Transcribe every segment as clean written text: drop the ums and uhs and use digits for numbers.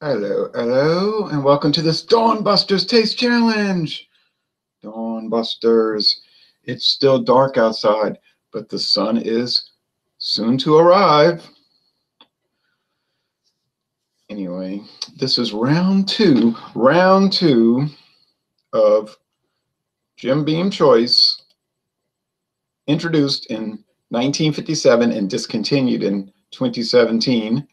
Hello, hello, and welcome to this Dawn Busters Taste Challenge. Dawn Busters. It's still dark outside, but the sun is soon to arrive. Anyway, this is round two of Jim Beam Choice, introduced in 1957 and discontinued in 2017.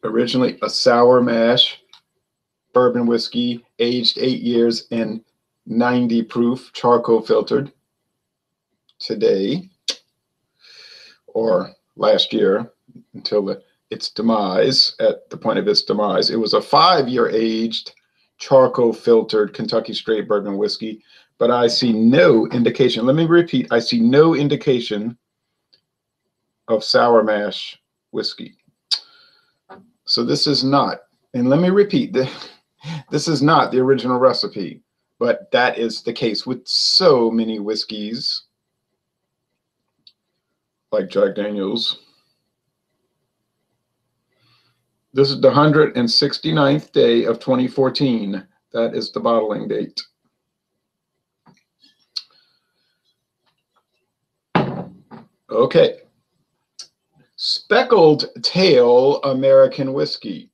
Originally a sour mash bourbon whiskey, aged 8 years and 90 proof, charcoal filtered. Today, or last year, until its demise, at the point of its demise, it was a 5-year aged, charcoal filtered Kentucky straight bourbon whiskey. But I see no indication. Let me repeat. I see no indication of sour mash whiskey. So this is not, and let me repeat, this is not the original recipe, but that is the case with so many whiskeys like Jack Daniels. This is the 169th day of 2014. That is the bottling date. Okay. Speckled Tail American Whiskey.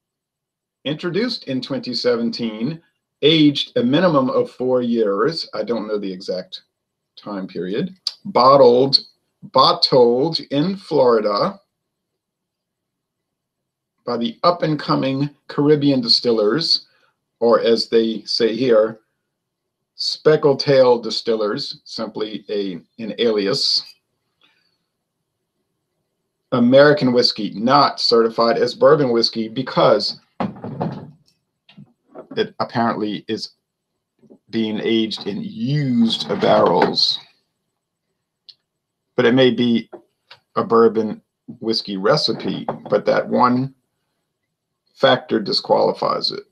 Introduced in 2017, aged a minimum of 4 years. I don't know the exact time period. Bottled in Florida by the up-and-coming Caribbean distillers, or as they say here, Speckled Tail Distillers, simply an alias. American whiskey, not certified as bourbon whiskey because it apparently is being aged in used barrels. But it may be a bourbon whiskey recipe, but that one factor disqualifies it.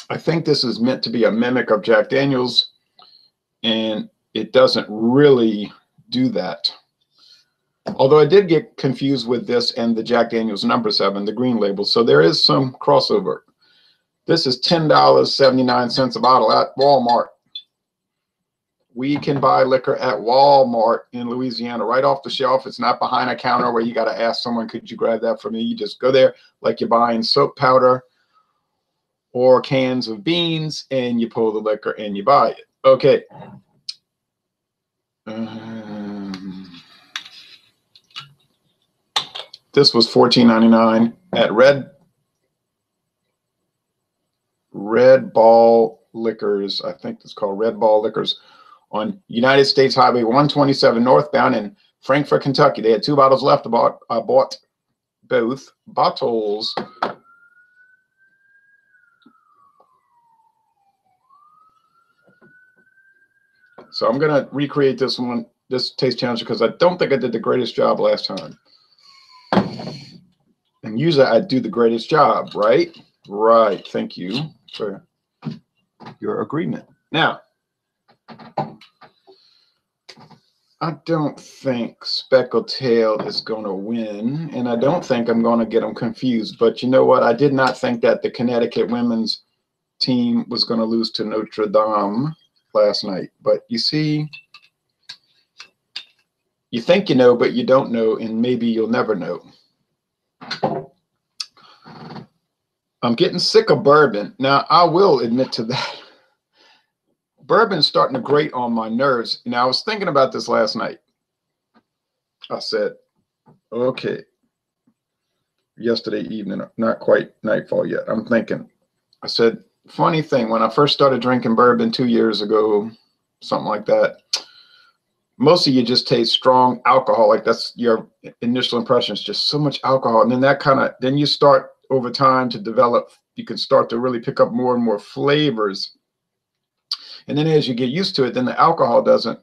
I think this is meant to be a mimic of Jack Daniels, and it doesn't really do that. Although I did get confused with this and the Jack Daniels number 7, the green label, so there is some crossover. This is $10.79 a bottle at Walmart. We can buy liquor at Walmart in Louisiana right off the shelf. It's not behind a counter where you got to ask someone, could you grab that for me? You just go there like you're buying soap powder or cans of beans, and you pull the liquor and you buy it. Okay. This was $14.99 at Red Ball Liquors. I think it's called Red Ball Liquors on United States Highway 127 northbound in Frankfort, Kentucky. They had 2 bottles left. I bought both bottles. So I'm going to recreate this taste challenge, because I don't think I did the greatest job last time. And usually I do the greatest job, right? Right. Thank you for your agreement. Now, I don't think Speckled Tail is going to win, and I don't think I'm going to get them confused. But you know what? I did not think that the Connecticut women's team was going to lose to Notre Dame last night. But you see, you think you know, but you don't know, and maybe you'll never know. I'm getting sick of bourbon. Now, I will admit to that. Bourbon's starting to grate on my nerves. Now, I was thinking about this last night. I said, okay, yesterday evening, not quite nightfall yet. I'm thinking, I said, funny thing, when I first started drinking bourbon 2 years ago, something like that, most of you just taste strong alcohol. Like that's your initial impression. It's just so much alcohol. And then then you start over time to develop, you can start to really pick up more and more flavors. And then as you get used to it, then the alcohol doesn't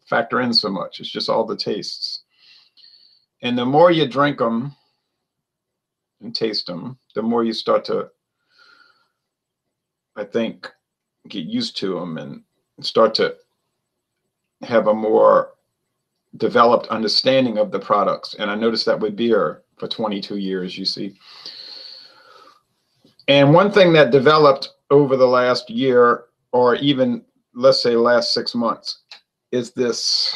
factor in so much. It's just all the tastes. And the more you drink them and taste them, the more you start to, I think, get used to them and start to have a more developed understanding of the products. And I noticed that with beer. for 22 years, you see. And one thing that developed over the last year, or even let's say last 6 months, is this,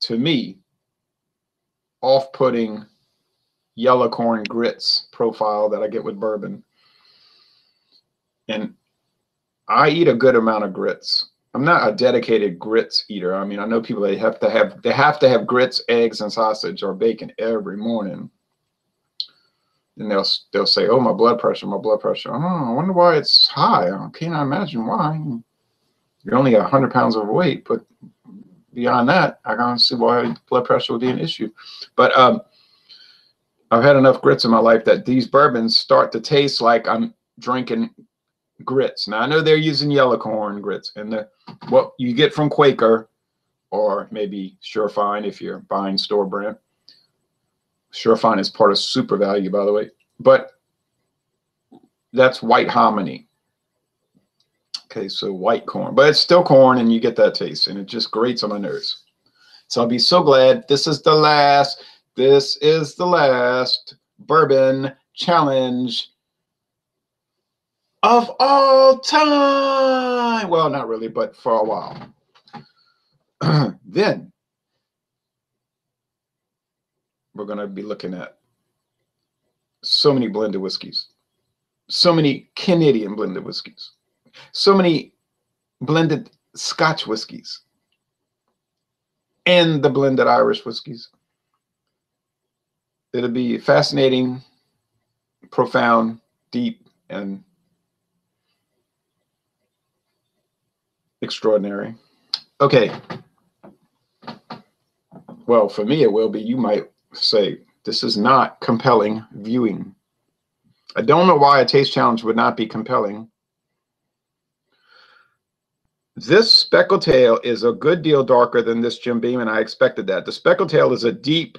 to me, off-putting yellow corn grits profile that I get with bourbon. And I eat a good amount of grits. I'm not a dedicated grits eater. I mean, I know people that have to have grits, eggs, and sausage or bacon every morning. And they'll say, "Oh, my blood pressure, my blood pressure." Oh, I wonder why it's high. I cannot imagine why. You're only 100 pounds overweight, but beyond that, I can't see why blood pressure would be an issue. But I've had enough grits in my life that these bourbons start to taste like I'm drinking grits. Now I know they're using yellow corn grits, and what you get from Quaker, or maybe Surefine if you're buying store brand. Surefine is part of Super Value, by the way, but that's white hominy. Okay, so white corn, but it's still corn, and you get that taste, and it just grates on my nerves. So I'll be so glad. This is the last bourbon challenge of all time. Well, not really, but for a while. Then we're going to be looking at so many blended whiskeys, so many Canadian blended whiskeys, so many blended Scotch whiskeys, and the blended Irish whiskeys. It'll be fascinating, profound, deep, and extraordinary. Okay. Well, for me, it will be. You might say, this is not compelling viewing. I don't know why a taste challenge would not be compelling. This Speckled Tail is a good deal darker than this Jim Beam, and I expected that. The Speckled Tail is a deep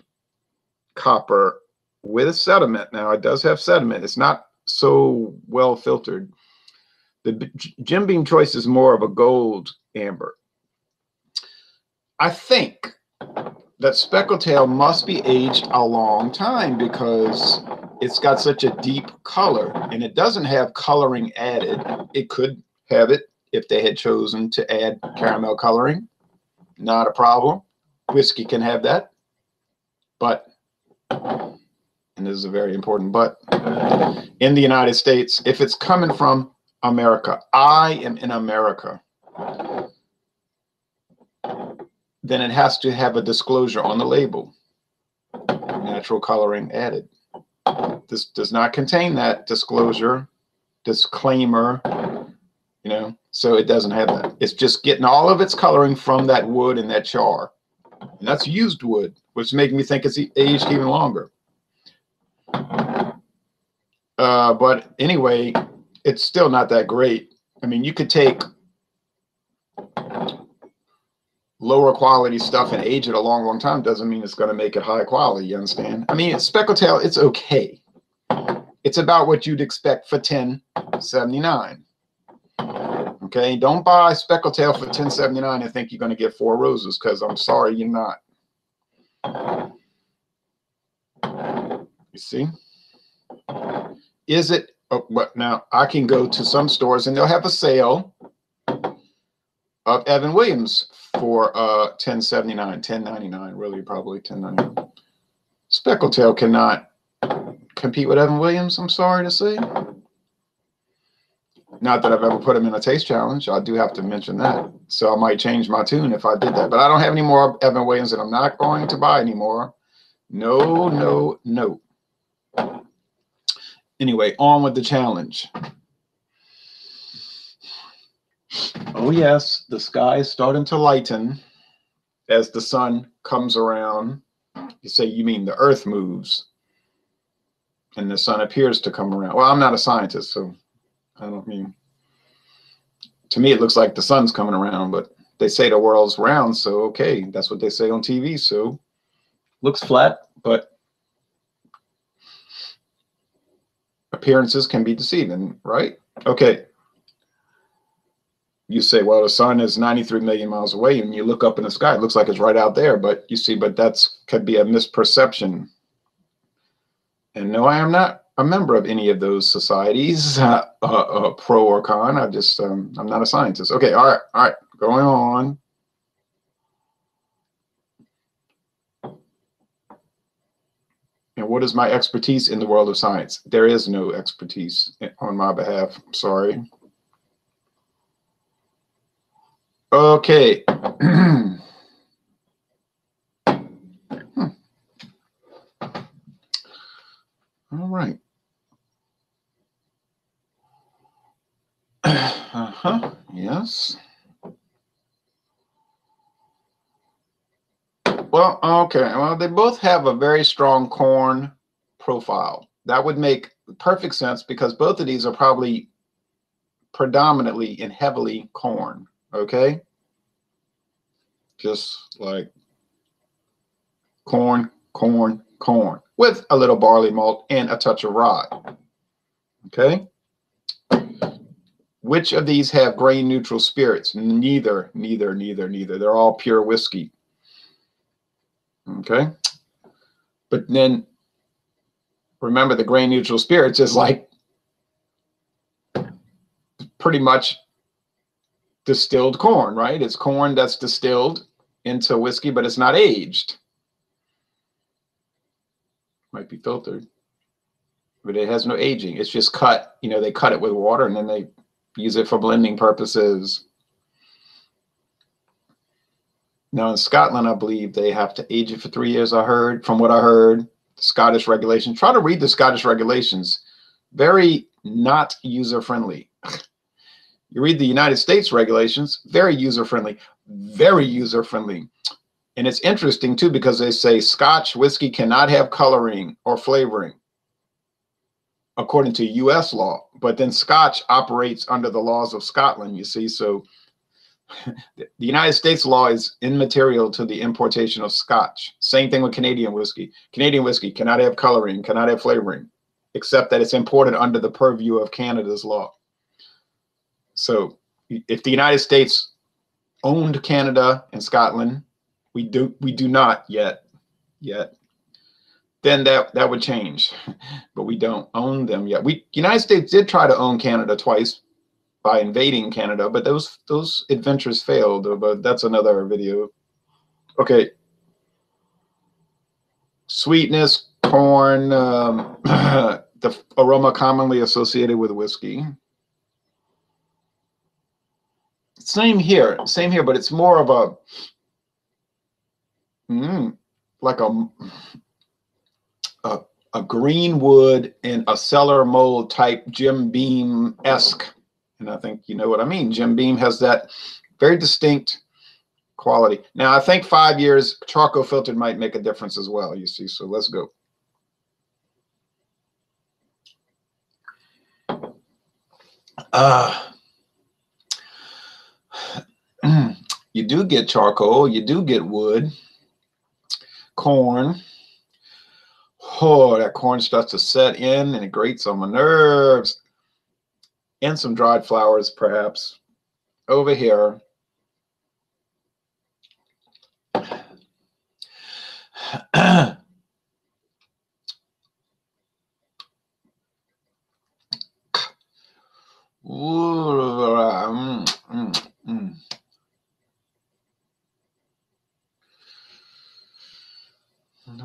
copper with sediment. Now, it does have sediment. It's not so well filtered. The Jim Beam choice is more of a gold amber. I think that Speckled Tail must be aged a long time because it's got such a deep color, and it doesn't have coloring added. It could have it if they had chosen to add caramel coloring. Not a problem. Whiskey can have that. But, and this is a very important but, in the United States, if it's coming from America, I am in America, then it has to have a disclosure on the label. Natural coloring added. This does not contain that disclosure, disclaimer, you know, so it doesn't have that. It's just getting all of its coloring from that wood and that char. And that's used wood, which makes me think it's aged even longer. But anyway, it's still not that great. I mean, you could take lower quality stuff and age it a long, long time. Doesn't mean it's going to make it high quality, you understand? I mean, it's Speckled Tail, it's okay. It's about what you'd expect for $10.79. Okay, don't buy Speckled Tail for $10.79 and think you're going to get 4 roses, because I'm sorry, you're not. You see? Is it? Oh, but now I can go to some stores and they'll have a sale of Evan Williams for $10.79, $10.99, really probably $10.99. Speckled Tail cannot compete with Evan Williams, I'm sorry to say. Not that I've ever put him in a taste challenge. I do have to mention that. So I might change my tune if I did that. But I don't have any more Evan Williams, and I'm not going to buy anymore. No, no, no. Anyway, on with the challenge. Oh, yes, the sky is starting to lighten as the sun comes around. You say, you mean the earth moves and the sun appears to come around. Well, I'm not a scientist, so I don't mean, to me, it looks like the sun's coming around, but they say the world's round, so okay, that's what they say on TV, so looks flat, but appearances can be deceiving, right? Okay. you say, well, the sun is 93 million miles away, and you look up in the sky, it looks like it's right out there. But you see, but that's could be a misperception. And no, I am not a member of any of those societies, pro or con. I just, I'm not a scientist. Okay, all right, going on. And what is my expertise in the world of science? There is no expertise on my behalf. I'm sorry. Okay. All right. Yes. Well, okay. Well, they both have a very strong corn profile. That would make perfect sense because both of these are probably predominantly and heavily corn. Okay. Just like corn, corn, corn with a little barley malt and a touch of rye. Okay. Which of these have grain neutral spirits? Neither. They're all pure whiskey. Okay. But then remember, the grain neutral spirits is like pretty much distilled corn, right? It's corn that's distilled into whiskey, but it's not aged. Might be filtered, but it has no aging. It's just cut, you know, they cut it with water and then they use it for blending purposes. Now in Scotland, I believe they have to age it for 3 years, I heard, from what I heard. The Scottish regulations. Try to read the Scottish regulations. Very not user-friendly. You read the United States regulations, very user-friendly, very user-friendly. And it's interesting too, because they say Scotch whiskey cannot have coloring or flavoring according to US law, but then Scotch operates under the laws of Scotland, you see. So the United States law is immaterial to the importation of Scotch. Same thing with Canadian whiskey. Canadian whiskey cannot have coloring, cannot have flavoring, except that it's imported under the purview of Canada's law. So if the United States owned Canada and Scotland, we do not yet, then that would change, but we don't own them yet. United States did try to own Canada twice by invading Canada, but those adventures failed, but that's another video. Okay. Sweetness, corn, the aroma commonly associated with whiskey. Same here, but it's more of a, like a green wood and a cellar mold type Jim Beam-esque. And I think you know what I mean. Jim Beam has that very distinct quality. Now, I think 5 years charcoal filtered might make a difference as well, you see. So let's go. You do get charcoal, you do get wood, corn. Oh, that corn starts to set in and it grates on my nerves. And some dried flowers, perhaps, over here.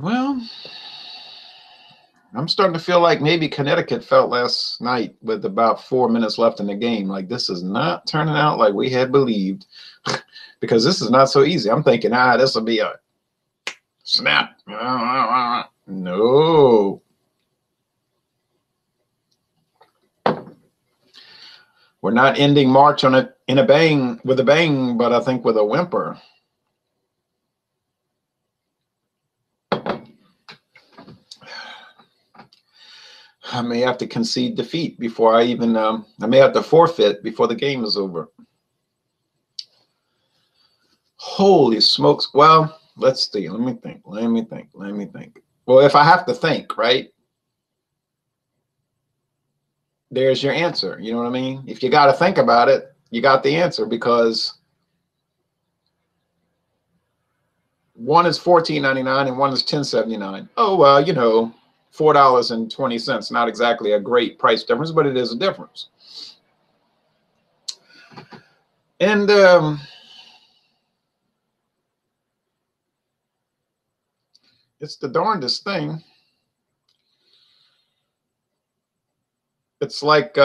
Well, I'm starting to feel like maybe Connecticut felt last night with about 4 minutes left in the game. Like this is not turning out like we had believed, because this is not so easy. I'm thinking, this will be a snap. No. We're not ending March on with a bang, but I think with a whimper. I may have to concede defeat before I even, I may have to forfeit before the game is over. Holy smokes. Well, let's see. Let me think. Well, if I have to think, right? There's your answer. You know what I mean? If you got to think about it, you got the answer, because one is $14.99 and one is $10.79. Oh, well, you know, $4.20. Not exactly a great price difference, but it is a difference. And it's the darndest thing. It's like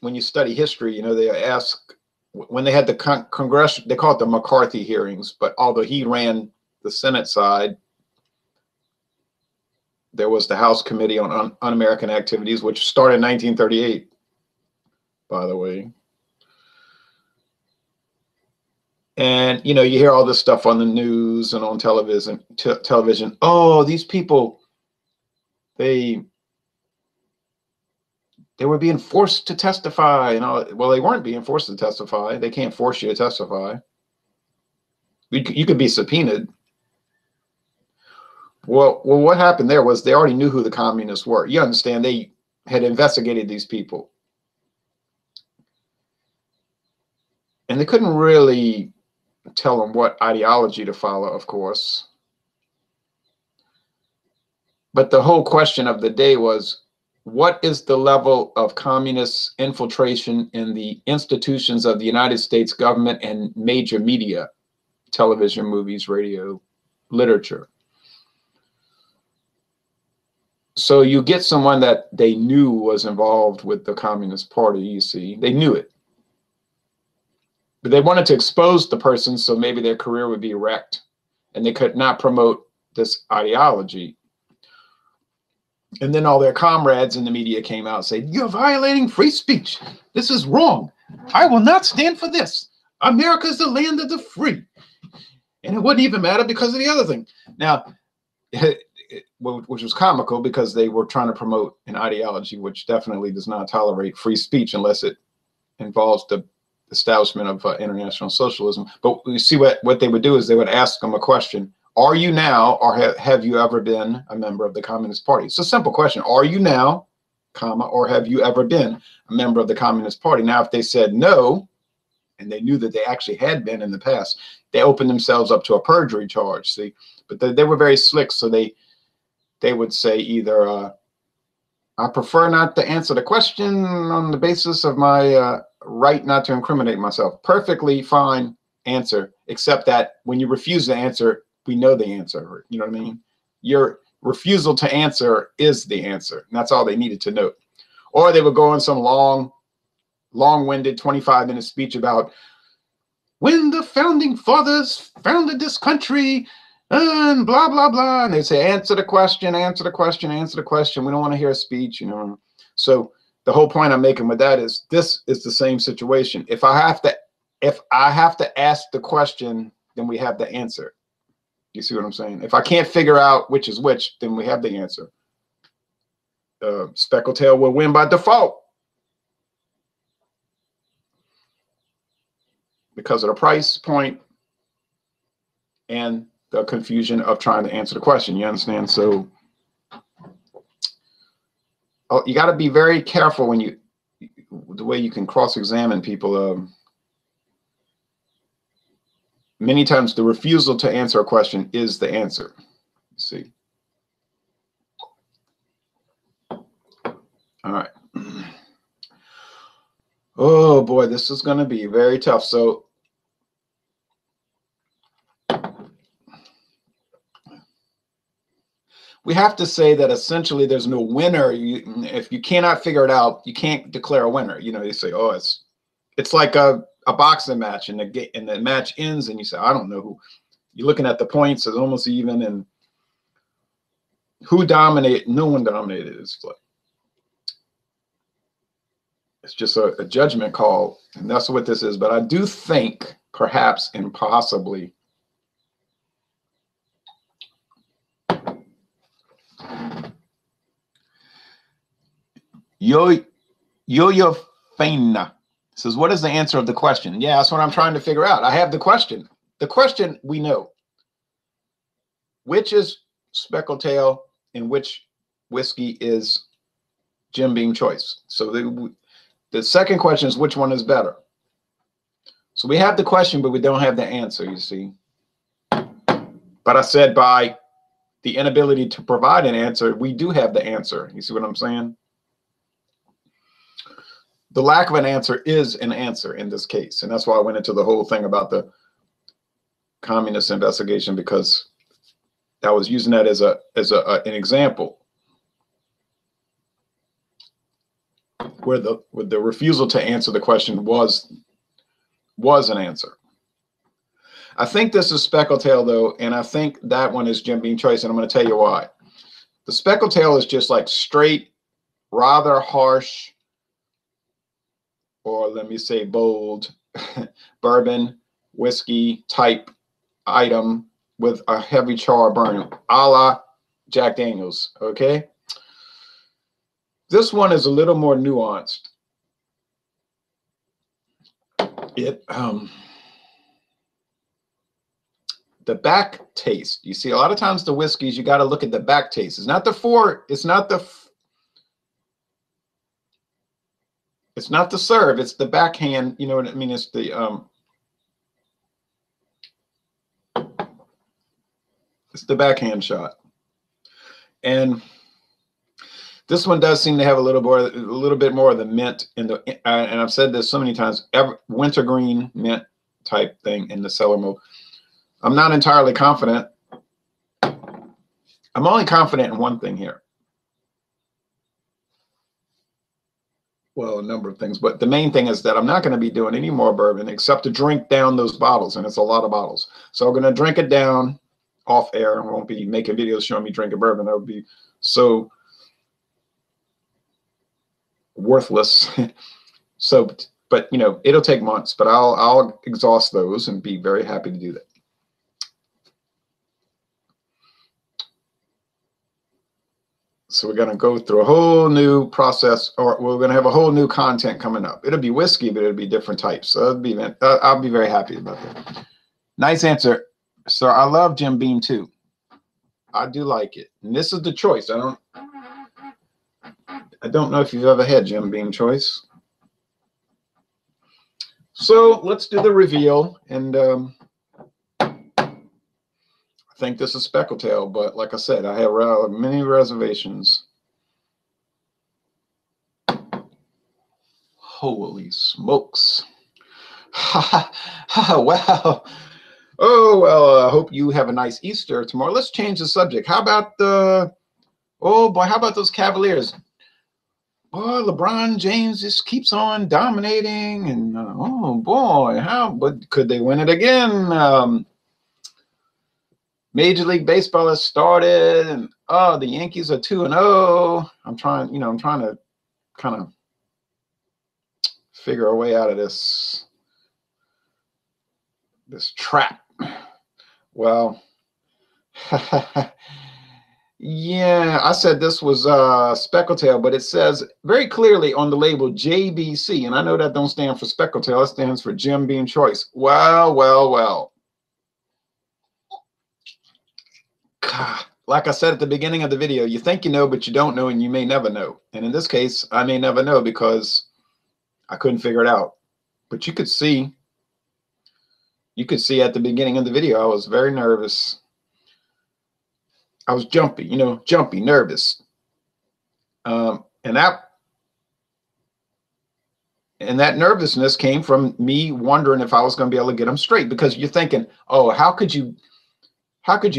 when you study history, you know, they ask, when they had the Congress, they call it the McCarthy hearings, but although he ran the Senate side, there was the House Committee on Un-American Activities, which started in 1938, by the way. And, you know, you hear all this stuff on the news and on television. Oh, these people, they were being forced to testify. You know, well, they weren't being forced to testify. They can't force you to testify. You could be subpoenaed. Well, what happened there was they already knew who the communists were. You understand? They had investigated these people, and they couldn't really tell them what ideology to follow, of course. But the whole question of the day was, what is the level of communist infiltration in the institutions of the United States government and major media, television, movies, radio, literature? So you get someone that they knew was involved with the Communist Party, you see. They knew it. But they wanted to expose the person so maybe their career would be wrecked and they could not promote this ideology. And then all their comrades in the media came out and said, "You're violating free speech. This is wrong. I will not stand for this. America is the land of the free." And it wouldn't even matter because of the other thing. Now, which was comical because they were trying to promote an ideology which definitely does not tolerate free speech unless it involves the establishment of international socialism. But you see what they would do is they would ask them a question. Are you now, or have you ever been a member of the Communist Party? It's a simple question. Are you now, comma, or have you ever been a member of the Communist Party? Now, if they said no, and they knew that they actually had been in the past, they opened themselves up to a perjury charge, see? But they were very slick, so they would say either, I prefer not to answer the question on the basis of my right not to incriminate myself. Perfectly fine answer, except that when you refuse to answer, we know the answer. You know what I mean? Your refusal to answer is the answer. And that's all they needed to know. Or they would go on some long-winded 25-minute speech about when the founding fathers founded this country and blah, blah, blah. And they'd say, answer the question, answer the question, answer the question. We don't want to hear a speech, you know. So the whole point I'm making with that is this is the same situation. If I have to ask the question, then we have the answer. You see what I'm saying? If I can't figure out which is which, then we have the answer. Speckled tail will win by default because of the price point and the confusion of trying to answer the question. You understand? So you got to be very careful when the way you can cross-examine people. Many times the refusal to answer a question is the answer. You see? All right. Oh boy, this is going to be very tough. So we have to say that essentially there's no winner. If you cannot figure it out, you can't declare a winner. You know, you say, oh, it's like a boxing match, and the match ends, and you say, I don't know who. You're looking at the points, it's almost even, and who dominated? No one dominated. It's just a judgment call, and that's what this is. But I do think, perhaps and possibly, Yo Feina says, what is the answer of the question? Yeah, that's what I'm trying to figure out. I have the question. The question we know. Which is Speckled Tail and which whiskey is Jim Beam Choice? So the second question is, which one is better? So we have the question, but we don't have the answer, you see. But I said by the inability to provide an answer, we do have the answer. You see what I'm saying? The lack of an answer is an answer in this case. And that's why I went into the whole thing about the communist investigation, because I was using that as an example where the refusal to answer the question was an answer. I think this is Speckled Tail, though, and I think that one is Jim Beam Choice, and I'm going to tell you why. The Speckled Tail is just like straight, rather harsh, or let me say bold, bourbon, whiskey type item with a heavy char burn, a la Jack Daniels, okay? This one is a little more nuanced. The back taste. You see, a lot of times the whiskeys, you got to look at the back taste. It's not the serve, it's the backhand, you know what I mean? It's the backhand shot. And this one does seem to have a little bit more of the mint in the, and I've said this so many times, wintergreen mint type thing in the cellar mode. I'm not entirely confident. I'm only confident in one thing here. Well, a number of things, but the main thing is that I'm not going to be doing any more bourbon except to drink down those bottles, and it's a lot of bottles. So I'm going to drink it down off air. I won't be making videos showing me drinking bourbon. That would be so worthless. So, but you know, it'll take months, but I'll exhaust those and be very happy to do that. So we're going to go through a whole new process, or we're going to have a whole new content coming up. It'll be whiskey, but it'll be different types. So I'll be very happy about that. Nice answer, sir. I love Jim Beam too. I do like it. And this is the choice. I don't know if you've ever had Jim Beam Choice. So let's do the reveal. And I think this is Speckled Tail, but like I said, I have many reservations. Holy smokes. Wow. Oh, well, I hope you have a nice Easter tomorrow. Let's change the subject. How about oh boy, how about those Cavaliers? Boy, LeBron James just keeps on dominating, and oh boy, but could they win it again? Major League Baseball has started, and the Yankees are 2-0. I'm trying to kind of figure a way out of this trap. Well, yeah, I said this was Speckled Tail, but it says very clearly on the label JBC, and I know that don't stand for Speckled Tail. It stands for Jim Beam Choice. Well, well, well. Like I said at the beginning of the video, you think you know, but you don't know, and you may never know. And in this case, I may never know because I couldn't figure it out. But you could see at the beginning of the video, I was very nervous. I was jumpy, nervous. And that nervousness came from me wondering if I was going to be able to get them straight, because you're thinking, oh, how could you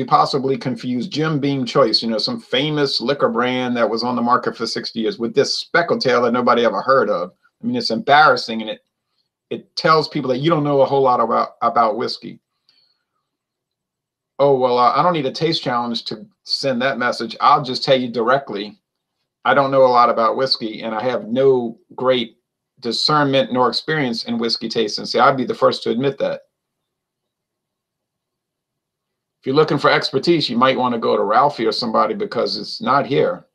possibly confuse Jim Beam Choice, some famous liquor brand that was on the market for 60 years, with this Speckled Tail that nobody ever heard of? I mean, it's embarrassing, and it tells people that you don't know a whole lot about whiskey. Oh, well, I don't need a taste challenge to send that message. I'll just tell you directly, I don't know a lot about whiskey, and I have no great discernment nor experience in whiskey tasting. See, I'd be the first to admit that. If you're looking for expertise, you might want to go to Ralphie or somebody, because it's not here.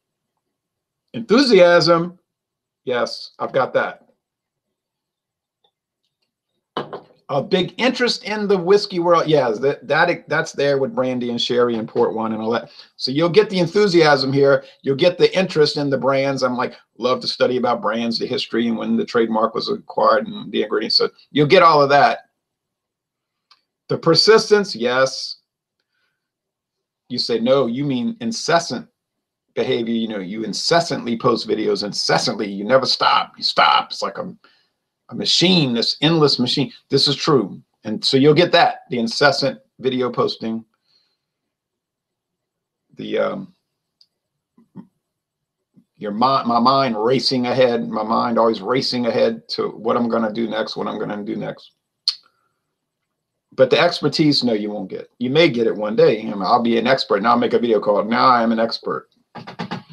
Enthusiasm. Yes, I've got that. A big interest in the whiskey world. Yes, that's there with brandy and sherry and port wine and all that. So you'll get the enthusiasm here. You'll get the interest in the brands. I'm like, love to study about brands, the history, and when the trademark was acquired and the ingredients. So you'll get all of that. The persistence, yes. You say, no, you mean incessant behavior. You know, you incessantly post videos, incessantly. You never stop. You stop. It's like a machine, this endless machine. This is true. And so you'll get that, the incessant video posting, the my mind racing ahead, my mind always racing ahead to what I'm going to do next, what I'm going to do next. But the expertise, no, you won't get. You may get it one day. I mean, I'll be an expert. Now I'll make a video called, now I am an expert. I'm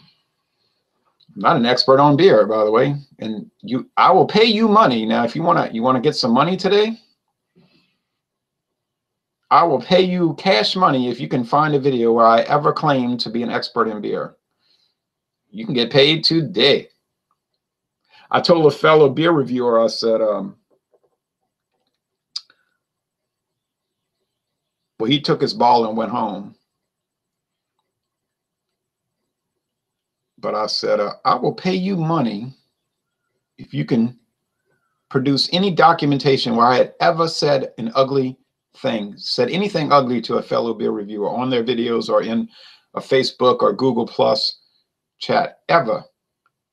not an expert on beer, by the way. And I will pay you money. Now, if you want to get some money today, I will pay you cash money if you can find a video where I ever claim to be an expert in beer. You can get paid today. I told a fellow beer reviewer, I said, well, he took his ball and went home. But I said, I will pay you money if you can produce any documentation where I had ever said an ugly thing, said anything ugly to a fellow beer reviewer on their videos or in a Facebook or Google Plus chat, ever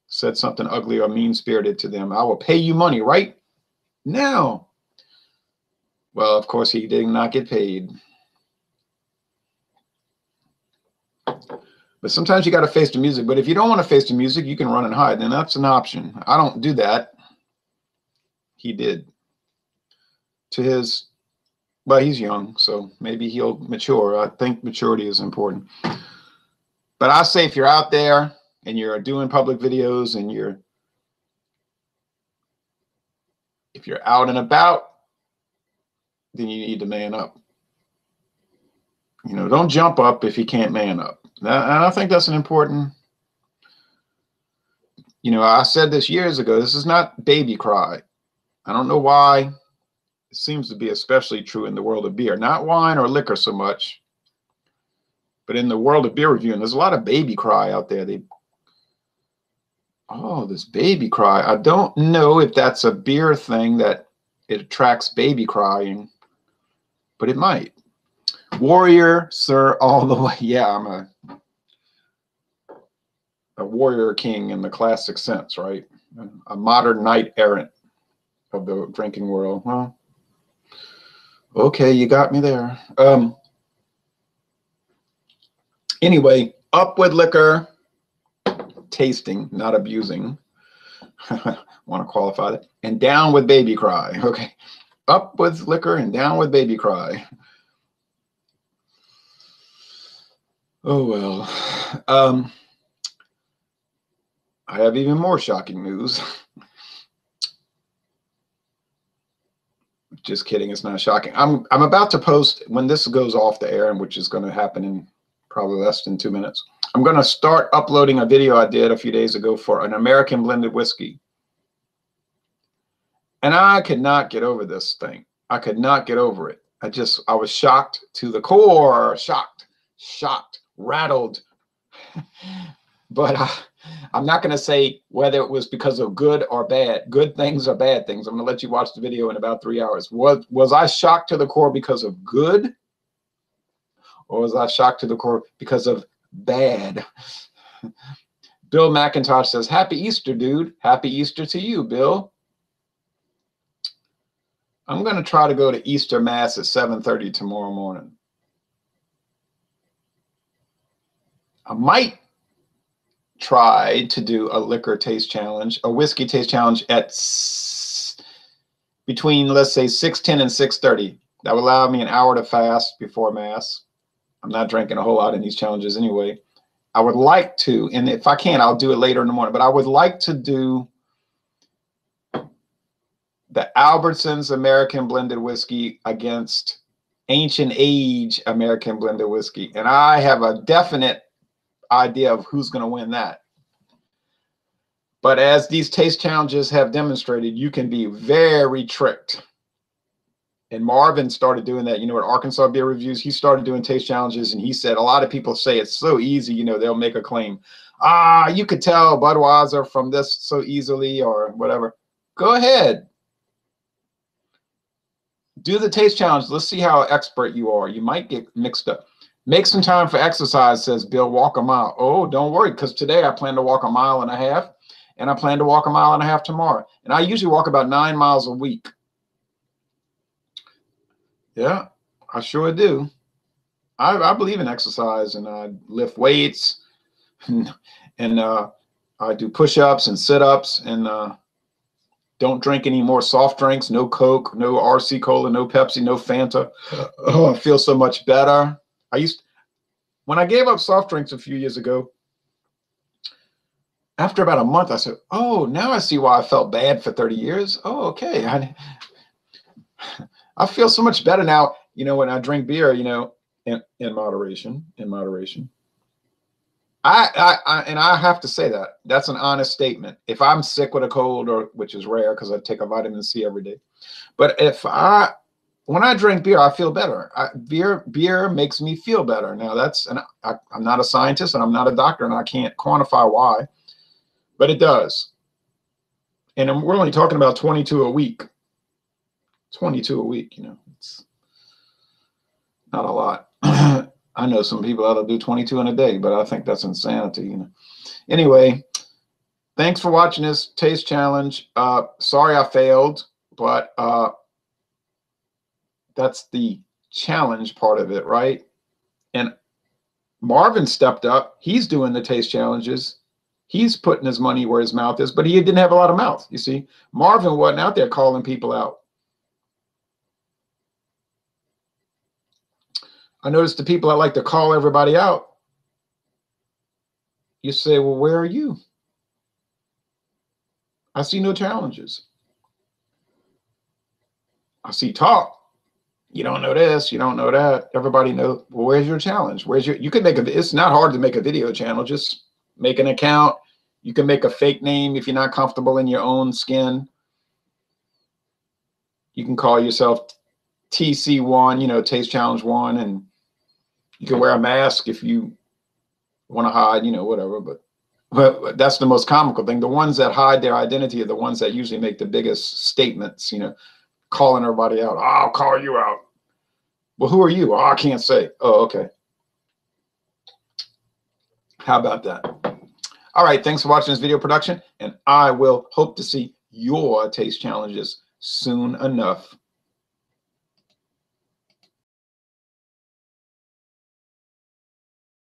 said something ugly or mean-spirited to them. I will pay you money right now. Well, of course, he did not get paid. But sometimes you got to face the music. But if you don't want to face the music, you can run and hide. And that's an option. I don't do that. He did. To his, well, he's young, so maybe he'll mature. I think maturity is important. But I say if you're out there and you're doing public videos and if you're out and about, then you need to man up. You know, don't jump up if you can't man up. And I think that's an important, you know, I said this years ago, this is not baby cry. I don't know why. It seems to be especially true in the world of beer, not wine or liquor so much, but in the world of beer reviewing, there's a lot of baby cry out there. Oh, this baby cry. I don't know if that's a beer thing that it attracts baby crying, but it might. Warrior, sir, all the way. Yeah, I'm a warrior king in the classic sense, right? A modern knight errant of the drinking world. Well, okay, you got me there. Anyway, up with liquor, tasting, not abusing. Want to qualify that. And down with baby cry. Okay, up with liquor and down with baby cry. Oh, well. I have even more shocking news. Just kidding, it's not shocking. I'm about to post, when this goes off the air, and which is going to happen in probably less than 2 minutes, I'm going to start uploading a video I did a few days ago for an American blended whiskey. And I could not get over this thing. I could not get over it. I was shocked to the core, shocked, rattled. But I'm not going to say whether it was because of good or bad, good things or bad things. I'm going to let you watch the video in about 3 hours. Was I shocked to the core because of good? Or was I shocked to the core because of bad? Bill McIntosh says, happy Easter, dude. Happy Easter to you, Bill. I'm going to try to go to Easter Mass at 7:30 tomorrow morning. I might try to do a liquor taste challenge, a whiskey taste challenge at between, let's say, 6:10 and 6:30. That would allow me an hour to fast before Mass. I'm not drinking a whole lot in these challenges anyway. I would like to, and if I can, I'll do it later in the morning, but I would like to do the Albertsons American Blended Whiskey against Ancient Age American Blended Whiskey. And I have a definite idea of who's going to win that. But as these taste challenges have demonstrated, you can be very tricked. And Marvin started doing that, you know, at Arkansas Beer Reviews. He started doing taste challenges, and he said a lot of people say it's so easy, you know, they'll make a claim. You could tell Budweiser from this so easily or whatever. Go ahead. Do the taste challenge. Let's see how expert you are. You might get mixed up. Make some time for exercise, says Bill. Walk a mile. Oh, don't worry, because today I plan to walk 1.5 miles, and I plan to walk 1.5 miles tomorrow. And I usually walk about 9 miles a week. Yeah, I sure do. I believe in exercise, and I lift weights, and I do push-ups and sit-ups, and don't drink any more soft drinks. No Coke, no RC Cola, no Pepsi, no Fanta. Oh, I feel so much better. When I gave up soft drinks a few years ago, after about a month, I said, oh, now I see why I felt bad for 30 years. Oh, okay. I feel so much better now, when I drink beer, in moderation, I have to say that's an honest statement. If I'm sick with a cold, or which is rare because I take a vitamin C every day, but when I drink beer, I feel better. Beer makes me feel better. Now I'm not a scientist and I'm not a doctor and I can't quantify why, but it does. And we're only talking about 22 a week. 22 a week, it's not a lot. I know some people that'll do 22 in a day, but I think that's insanity, Anyway, thanks for watching this taste challenge. Sorry I failed, but that's the challenge part of it, right? And Marvin stepped up. He's doing the taste challenges. He's putting his money where his mouth is, but he didn't have a lot of mouth, you see. Marvin wasn't out there calling people out. I noticed the people that like to call everybody out, you say, well, where are you? I see no challenges. I see talk. You don't know this, you don't know that. Everybody knows. Well, where's your challenge? You can it's not hard to make a video channel. Just make an account. You can make a fake name if you're not comfortable in your own skin. You can call yourself TC1, Taste Challenge 1, and you can wear a mask if you want to hide, whatever. But that's the most comical thing. The ones that hide their identity are the ones that usually make the biggest statements, calling everybody out. Oh, I'll call you out. Well, who are you? Oh, I can't say. Oh, okay. How about that? All right. Thanks for watching this video production, and I will hope to see your taste challenges soon enough.